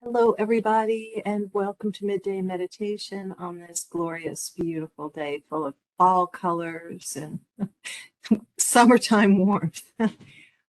Hello, everybody, and welcome to Midday Meditation on this glorious, beautiful day full of fall colors and summertime warmth.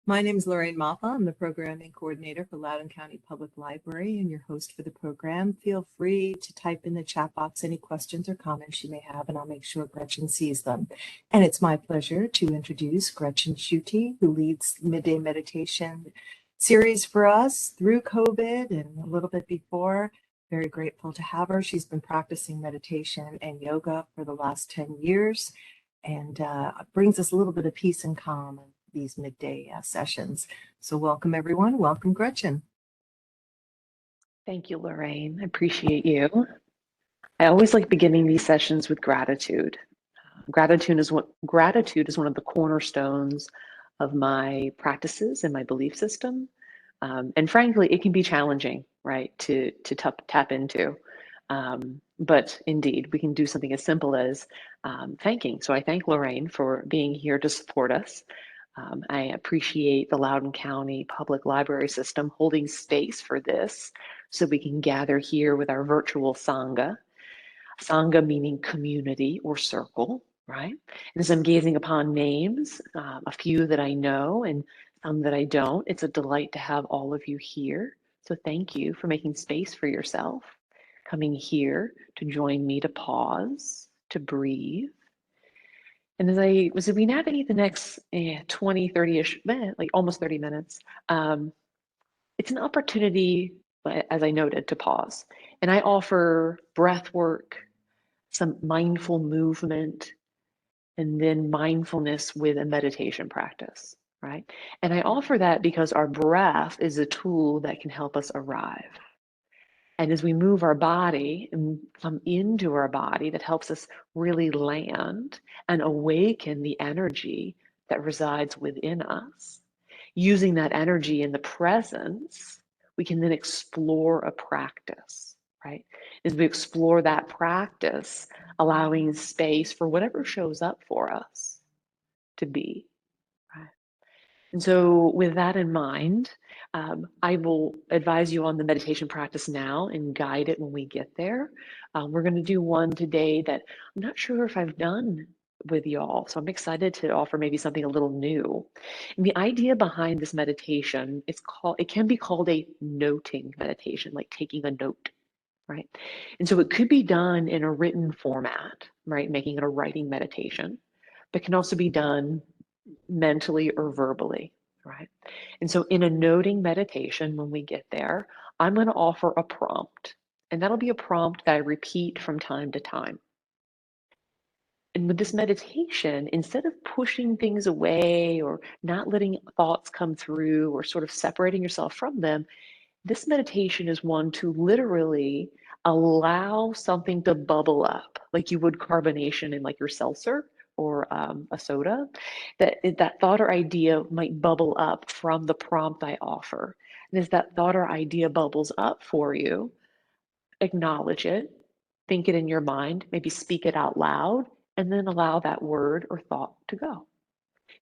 My name is Lorraine Mappa. I'm the programming coordinator for Loudoun County Public Library and your host for the program. Feel free to type in the chat box any questions or comments you may have, and I'll make sure Gretchen sees them. And it's my pleasure to introduce Gretchen Schutte, who leads Midday Meditation series for us through COVID and a little bit before. Very grateful to have her. She's been practicing meditation and yoga for the last 10 years and brings us a little bit of peace and calm in these midday sessions. So welcome, everyone. Welcome, Gretchen. Thank you, Lorraine. I appreciate you. I always like beginning these sessions with gratitude. Gratitude is one of the cornerstones of my practices and my belief system. And frankly, it can be challenging, right, to tap into. But indeed, we can do something as simple as thanking. So I thank Lorraine for being here to support us. I appreciate the Loudoun County Public Library System holding space for this so we can gather here with our virtual Sangha. Sangha meaning community or circle, right? And as I'm gazing upon names, a few that I know and some that I don't, it's a delight to have all of you here. So thank you for making space for yourself, coming here to join me to pause, to breathe. And as we navigate the next 20, 30-ish, like almost 30 minutes, it's an opportunity, as I noted, to pause. And I offer breath work, some mindful movement, and then mindfulness with a meditation practice, right? And I offer that because our breath is a tool that can help us arrive. And as we move our body and come into our body, that helps us really land and awaken the energy that resides within us. Using that energy in the presence, we can then explore a practice, right? As we explore that practice, allowing space for whatever shows up for us to be, right? And so with that in mind, I will advise you on the meditation practice now and guide it when we get there. We're going to do one today that I'm not sure if I've done with y'all, so I'm excited to offer maybe something a little new. And the idea behind this meditation, it can be called a noting meditation, like taking a note, right? And so it could be done in a written format, right? Making it a writing meditation, but can also be done mentally or verbally, right? And so in a noting meditation, when we get there, I'm going to offer a prompt, and that'll be a prompt that I repeat from time to time. And with this meditation, instead of pushing things away or not letting thoughts come through or sort of separating yourself from them, this meditation is one to literally allow something to bubble up, like you would carbonation in like your seltzer or a soda, that thought or idea might bubble up from the prompt I offer. And as that thought or idea bubbles up for you, acknowledge it, think it in your mind, maybe speak it out loud, and then allow that word or thought to go.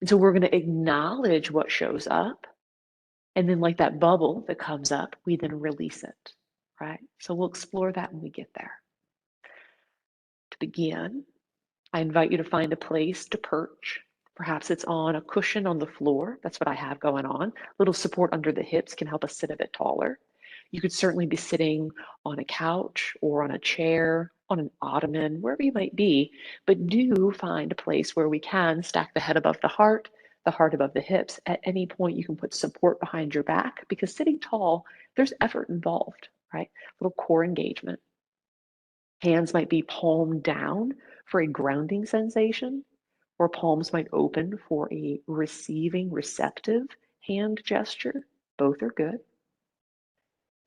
And so we're going to acknowledge what shows up. And then, like that bubble that comes up, we then release it, right? So we'll explore that when we get there. To begin, I invite you to find a place to perch. Perhaps it's on a cushion on the floor. That's what I have going on. A little support under the hips can help us sit a bit taller. You could certainly be sitting on a couch or on a chair, on an ottoman, wherever you might be, but do find a place where we can stack the head above the heart above the hips. At any point, you can put support behind your back because sitting tall, there's effort involved, right? A little core engagement. Hands might be palm down for a grounding sensation, or palms might open for a receiving, receptive hand gesture. Both are good.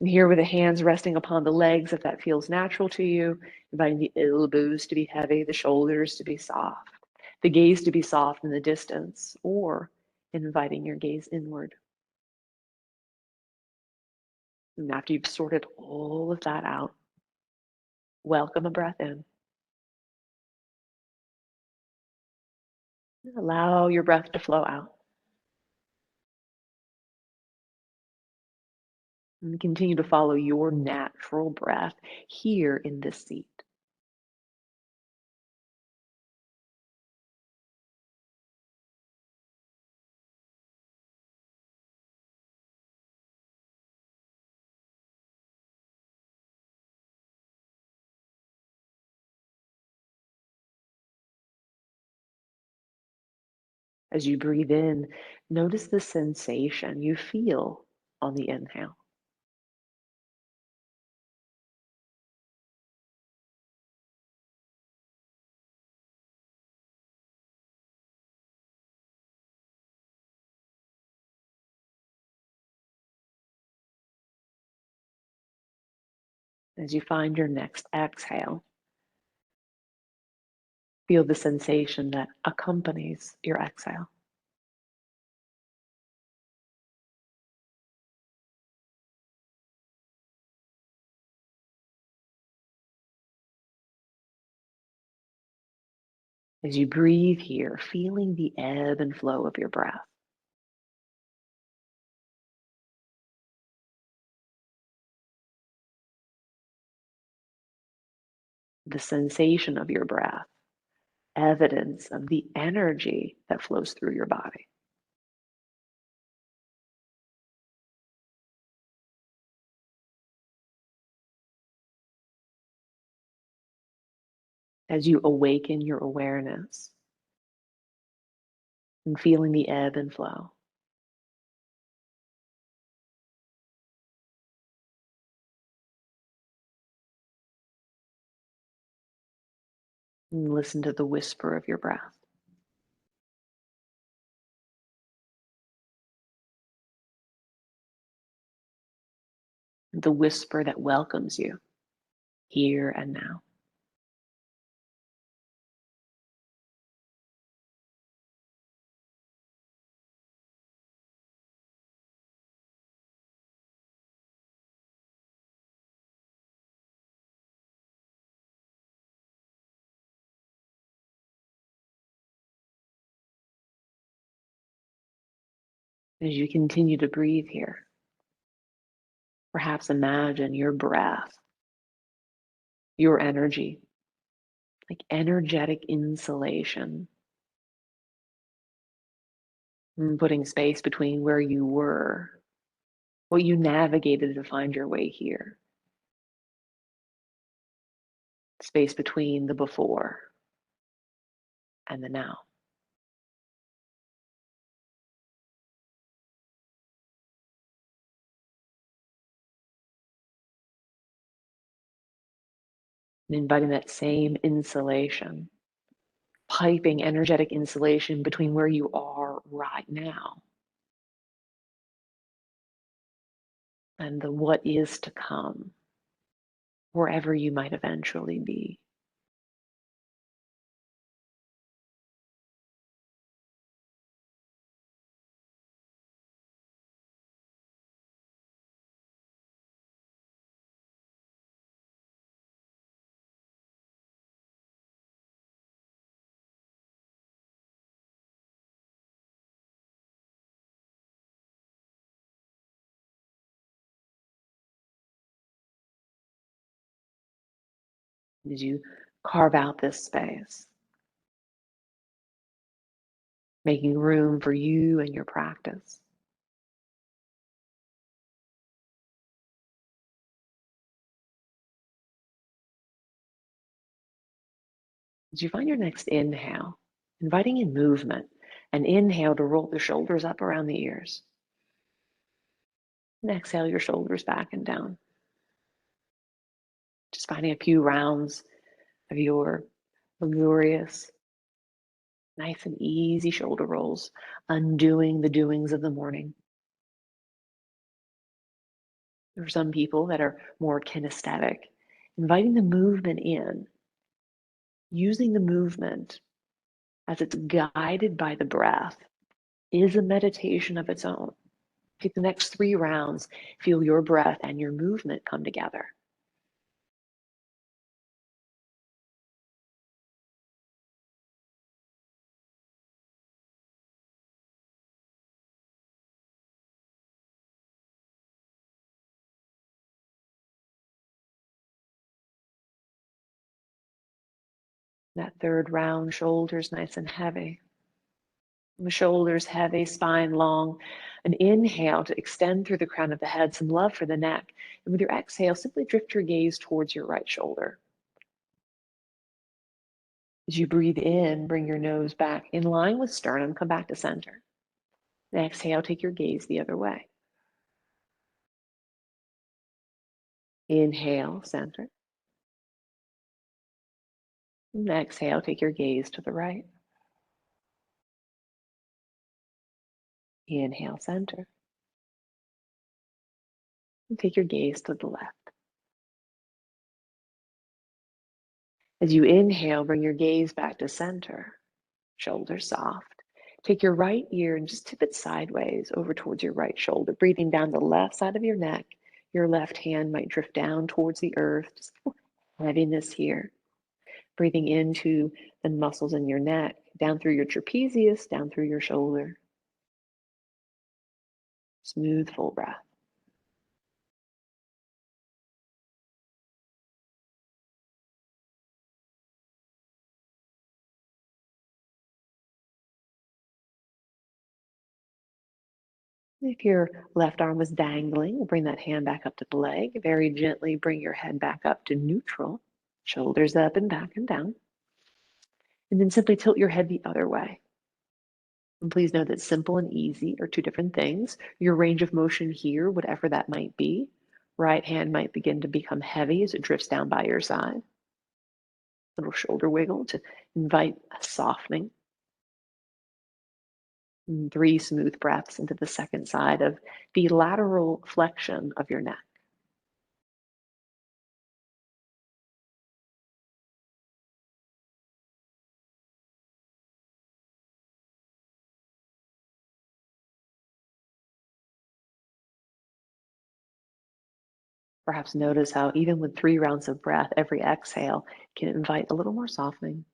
And here with the hands resting upon the legs, if that feels natural to you, inviting the elbows to be heavy, the shoulders to be soft, the gaze to be soft in the distance, or inviting your gaze inward. And after you've sorted all of that out, welcome a breath in. Allow your breath to flow out. And continue to follow your natural breath here in this seat. As you breathe in, notice the sensation you feel on the inhale. As you find your next exhale, feel the sensation that accompanies your exhale. As you breathe here, feeling the ebb and flow of your breath. The sensation of your breath, evidence of the energy that flows through your body. As you awaken your awareness and feeling the ebb and flow. And listen to the whisper of your breath. The whisper that welcomes you here and now. As you continue to breathe here, perhaps imagine your breath, your energy, like energetic insulation, putting space between where you were, what you navigated to find your way here, space between the before and the now. And inviting that same insulation, piping energetic insulation between where you are right now and the what is to come, wherever you might eventually be. As you carve out this space, making room for you and your practice. As you find your next inhale, inviting in movement, an inhale to roll the shoulders up around the ears. And exhale your shoulders back and down. Just finding a few rounds of your luxurious, nice and easy shoulder rolls, undoing the doings of the morning. There are some people that are more kinesthetic, inviting the movement in, using the movement as it's guided by the breath is a meditation of its own. Take the next 3 rounds, feel your breath and your movement come together. That third round, shoulders nice and heavy. The shoulders heavy, spine long. An inhale to extend through the crown of the head, some love for the neck. And with your exhale, simply drift your gaze towards your right shoulder. As you breathe in, bring your nose back in line with sternum, come back to center. And exhale, take your gaze the other way. Inhale, center. And exhale, take your gaze to the right. Inhale, center. And take your gaze to the left. As you inhale, bring your gaze back to center. Shoulders soft. Take your right ear and just tip it sideways over towards your right shoulder, breathing down the left side of your neck. Your left hand might drift down towards the earth. Just heaviness here. Breathing into the muscles in your neck, down through your trapezius, down through your shoulder. Smooth, full breath. If your left arm was dangling, bring that hand back up to the leg. Very gently bring your head back up to neutral. Shoulders up and back and down. And then simply tilt your head the other way. And please know that simple and easy are two different things. Your range of motion here, whatever that might be, right hand might begin to become heavy as it drifts down by your side. Little shoulder wiggle to invite a softening. And 3 smooth breaths into the second side of the lateral flexion of your neck. Perhaps notice how even with 3 rounds of breath, every exhale can invite a little more softening.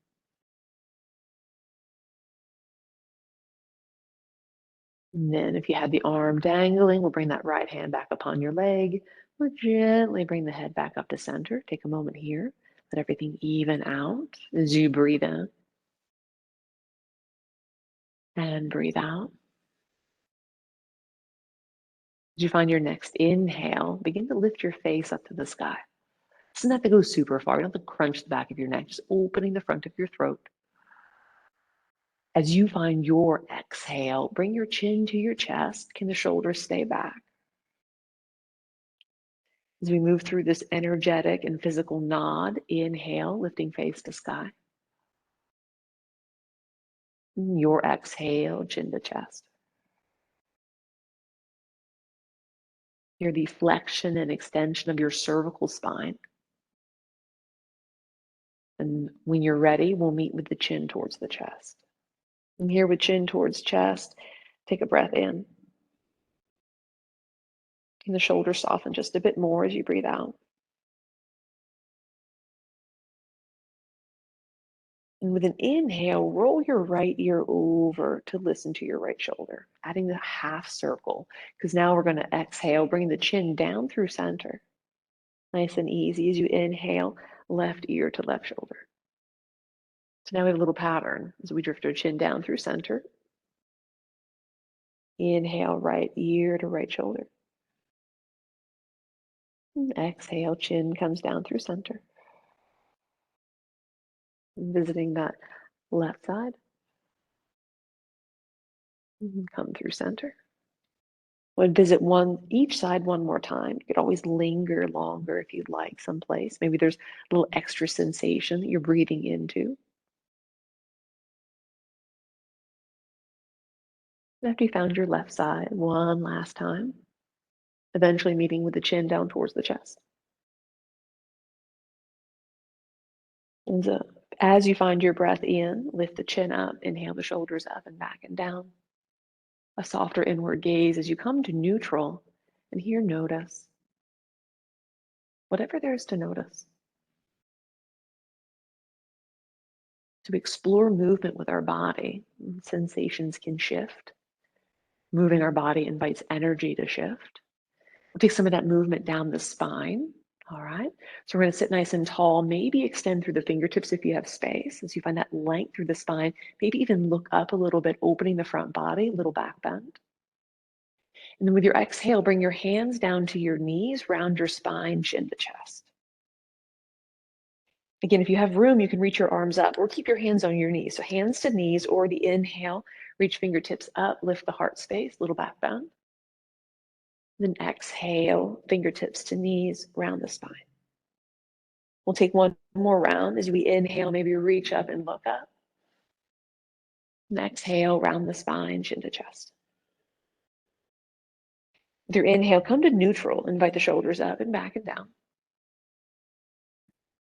And then if you had the arm dangling, we'll bring that right hand back upon your leg. We'll gently bring the head back up to center. Take a moment here. Let everything even out as you breathe in and breathe out. As you find your next inhale, begin to lift your face up to the sky. It doesn't have to go super far. You don't have to crunch the back of your neck, just opening the front of your throat. As you find your exhale, bring your chin to your chest. Can the shoulders stay back? As we move through this energetic and physical nod, inhale, lifting face to sky. Your exhale, chin to chest. Hear the flexion and extension of your cervical spine. And when you're ready, we'll meet with the chin towards the chest. And here with chin towards chest, take a breath in. And the shoulders soften just a bit more as you breathe out. And with an inhale, roll your right ear over to listen to your right shoulder, adding the half circle, because now we're going to exhale, bring the chin down through center. Nice and easy as you inhale, left ear to left shoulder. So now we have a little pattern as we drift our chin down through center. Inhale, right ear to right shoulder. And exhale, chin comes down through center. Visiting that left side. Come through center. We'll visit each side one more time. You could always linger longer if you'd like someplace. Maybe there's a little extra sensation that you're breathing into. After you found your left side, one last time, eventually meeting with the chin down towards the chest. And so as you find your breath in, lift the chin up, inhale the shoulders up and back and down. A softer inward gaze as you come to neutral, and here notice whatever there is to notice. To explore movement with our body, sensations can shift. Moving our body invites energy to shift. We'll take some of that movement down the spine. All right, so we're going to sit nice and tall, maybe extend through the fingertips if you have space, as you find that length through the spine, maybe even look up a little bit, opening the front body, little back bend. And then with your exhale, bring your hands down to your knees, round your spine, chin to chest. Again, if you have room, you can reach your arms up or keep your hands on your knees. So hands to knees, or the inhale, reach fingertips up, lift the heart space, little back bend. Then exhale, fingertips to knees, round the spine. We'll take one more round as we inhale, maybe reach up and look up. And exhale, round the spine, chin to chest. With your inhale, come to neutral, invite the shoulders up and back and down.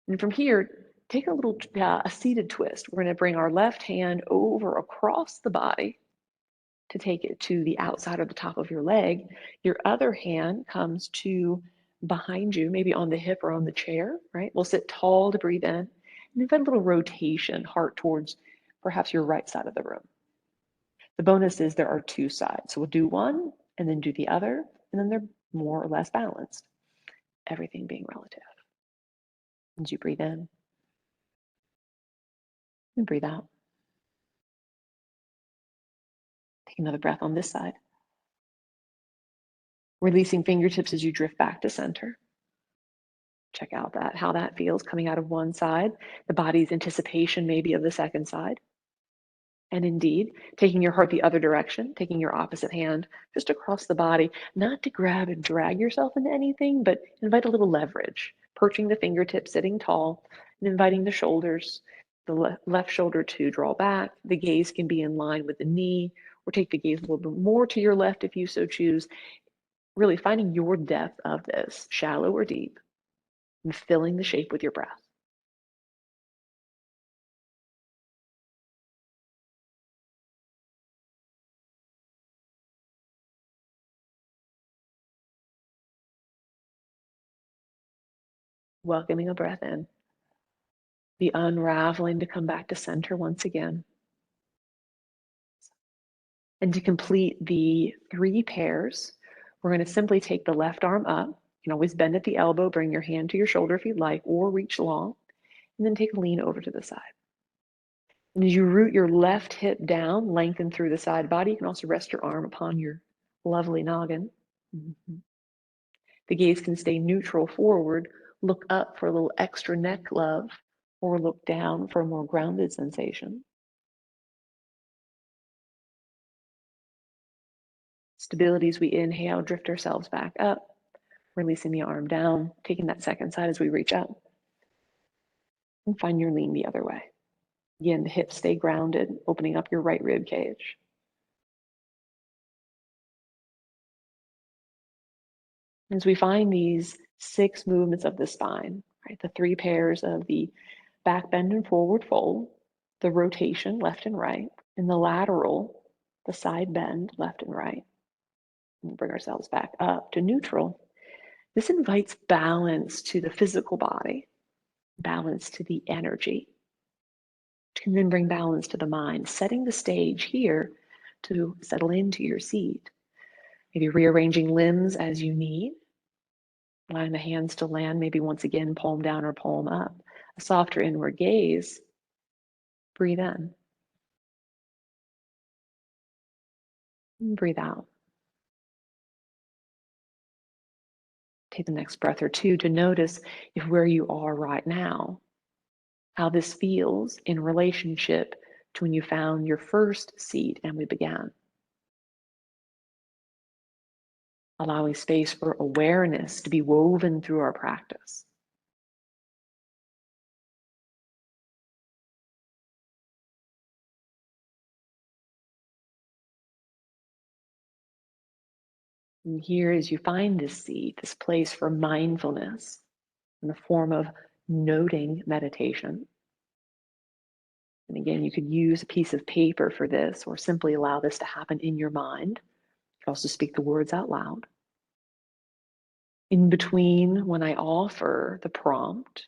And from here, take a seated twist. We're going to bring our left hand over across the body to take it to the outside or the top of your leg. Your other hand comes to behind you, maybe on the hip or on the chair, right? We'll sit tall to breathe in. And invite a little rotation, heart towards perhaps your right side of the room. The bonus is there are two sides. So we'll do one and then do the other, and then they're more or less balanced, everything being relative. As you breathe in and breathe out. Take another breath on this side. Releasing fingertips as you drift back to center. Check out how that feels coming out of one side, the body's anticipation maybe of the second side. And indeed, taking your heart the other direction, taking your opposite hand just across the body, not to grab and drag yourself into anything, but invite a little leverage, perching the fingertips, sitting tall, and inviting the shoulders, the left shoulder to draw back. The gaze can be in line with the knee, or take the gaze a little bit more to your left if you so choose. Really finding your depth of this, shallow or deep, and filling the shape with your breath. Welcoming a breath in, the unraveling to come back to center once again. And to complete the 3 pairs, we're going to simply take the left arm up. You can always bend at the elbow, bring your hand to your shoulder if you'd like, or reach long, and then take a lean over to the side. And as you root your left hip down, lengthen through the side body, you can also rest your arm upon your lovely noggin. The gaze can stay neutral forward, look up for a little extra neck love, or look down for a more grounded sensation. Stability as we inhale, drift ourselves back up, releasing the arm down, taking that second side as we reach up. And find your lean the other way. Again, the hips stay grounded, opening up your right rib cage. As we find these 6 movements of the spine, right? The 3 pairs of the back bend and forward fold, the rotation left and right, and the lateral, the side bend left and right. And bring ourselves back up to neutral. This invites balance to the physical body, balance to the energy, and then bring balance to the mind, setting the stage here to settle into your seat. Maybe rearranging limbs as you need, allowing the hands to land, maybe once again, palm down or palm up. A softer inward gaze. Breathe in. And breathe out. Take the next breath or two to notice if where you are right now, how this feels in relationship to when you found your first seat and we began. Allowing space for awareness to be woven through our practice. And here, as you find this seat, this place for mindfulness in the form of noting meditation. And again, you could use a piece of paper for this, or simply allow this to happen in your mind. You could also speak the words out loud. In between, when I offer the prompt,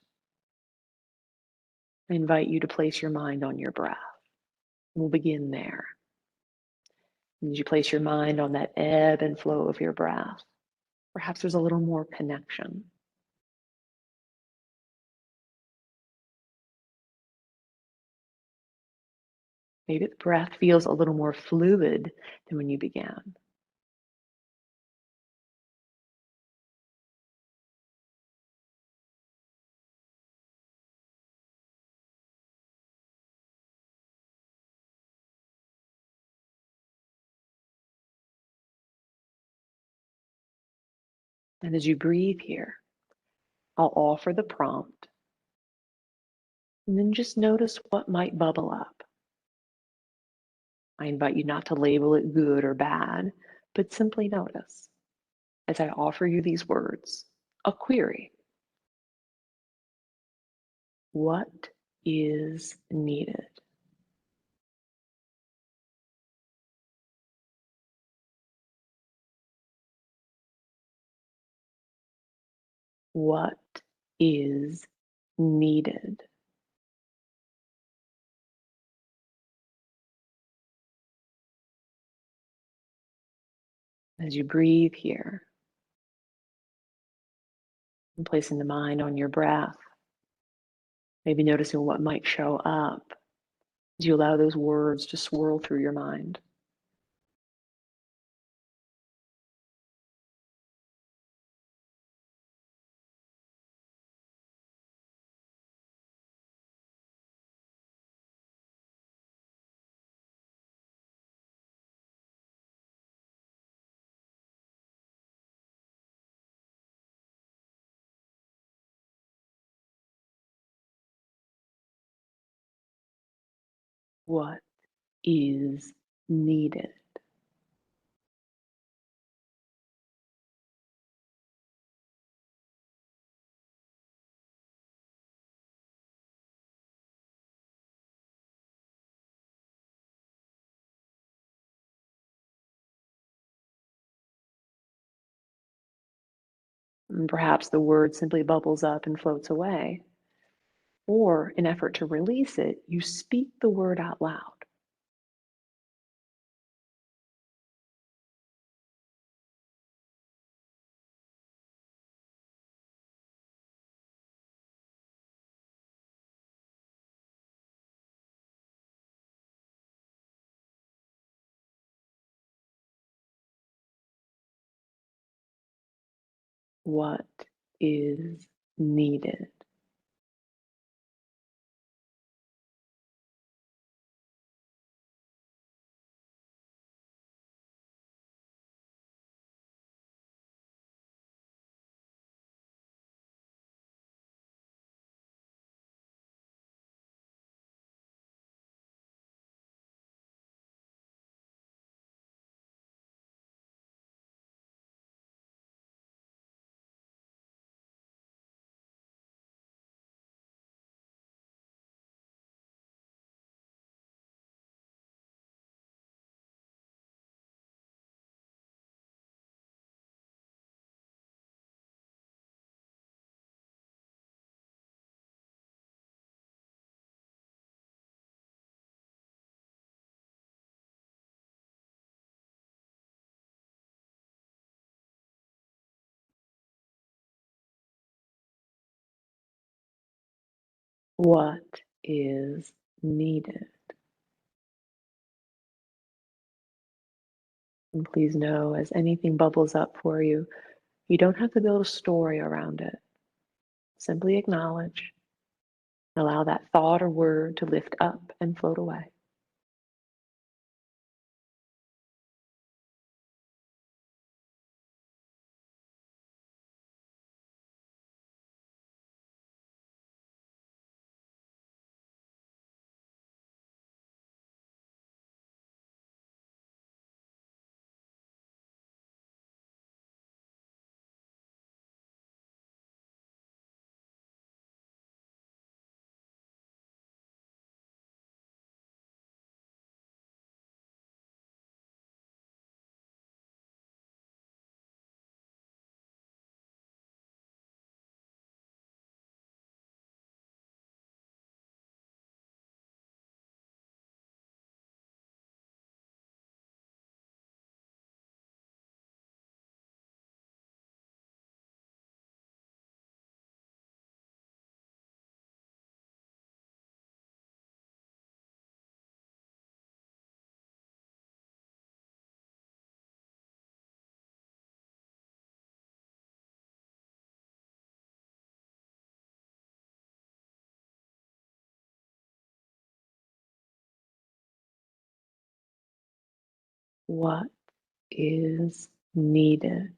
I invite you to place your mind on your breath. We'll begin there. And as you place your mind on that ebb and flow of your breath, perhaps there's a little more connection. Maybe the breath feels a little more fluid than when you began. And as you breathe here, I'll offer the prompt and then just notice what might bubble up. I invite you not to label it good or bad, but simply notice as I offer you these words, a query. What is needed? What is needed? As you breathe here and placing the mind on your breath, maybe noticing what might show up as you allow those words to swirl through your mind. What is needed? And perhaps the word simply bubbles up and floats away. Or, in effort to release it, you speak the word out loud. What is needed? What is needed? And please know, as anything bubbles up for you, you don't have to build a story around it. Simply acknowledge, allow that thought or word to lift up and float away. what is needed.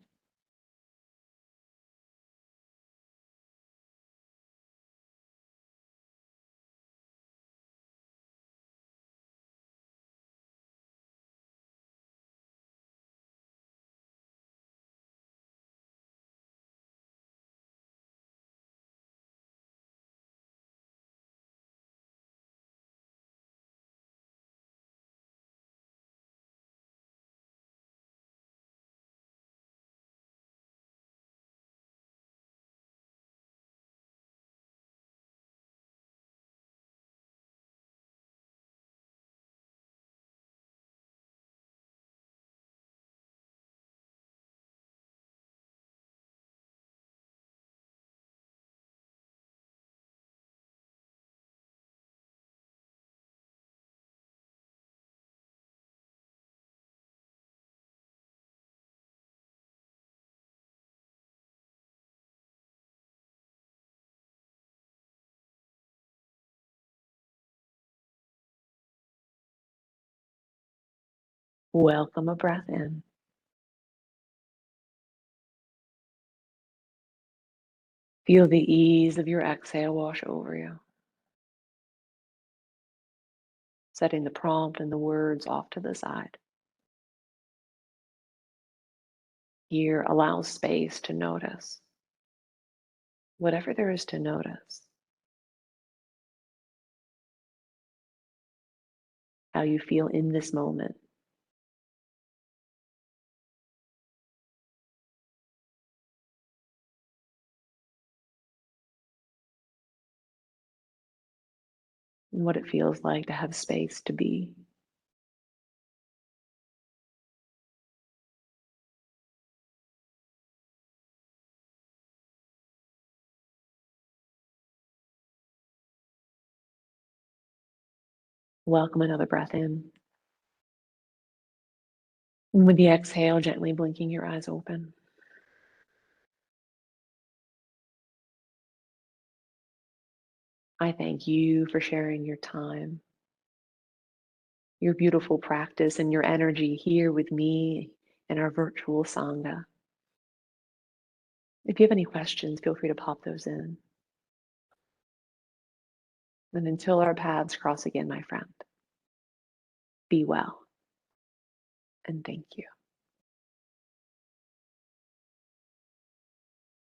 Welcome a breath in. Feel the ease of your exhale wash over you, setting the prompt and the words off to the side. Here, allow space to notice whatever there is to notice. How you feel in this moment. And what it feels like to have space to be. Welcome another breath in. And with the exhale, gently blinking your eyes open. I thank you for sharing your time, your beautiful practice, and your energy here with me in our virtual Sangha. If you have any questions, feel free to pop those in. And until our paths cross again, my friend, be well and thank you.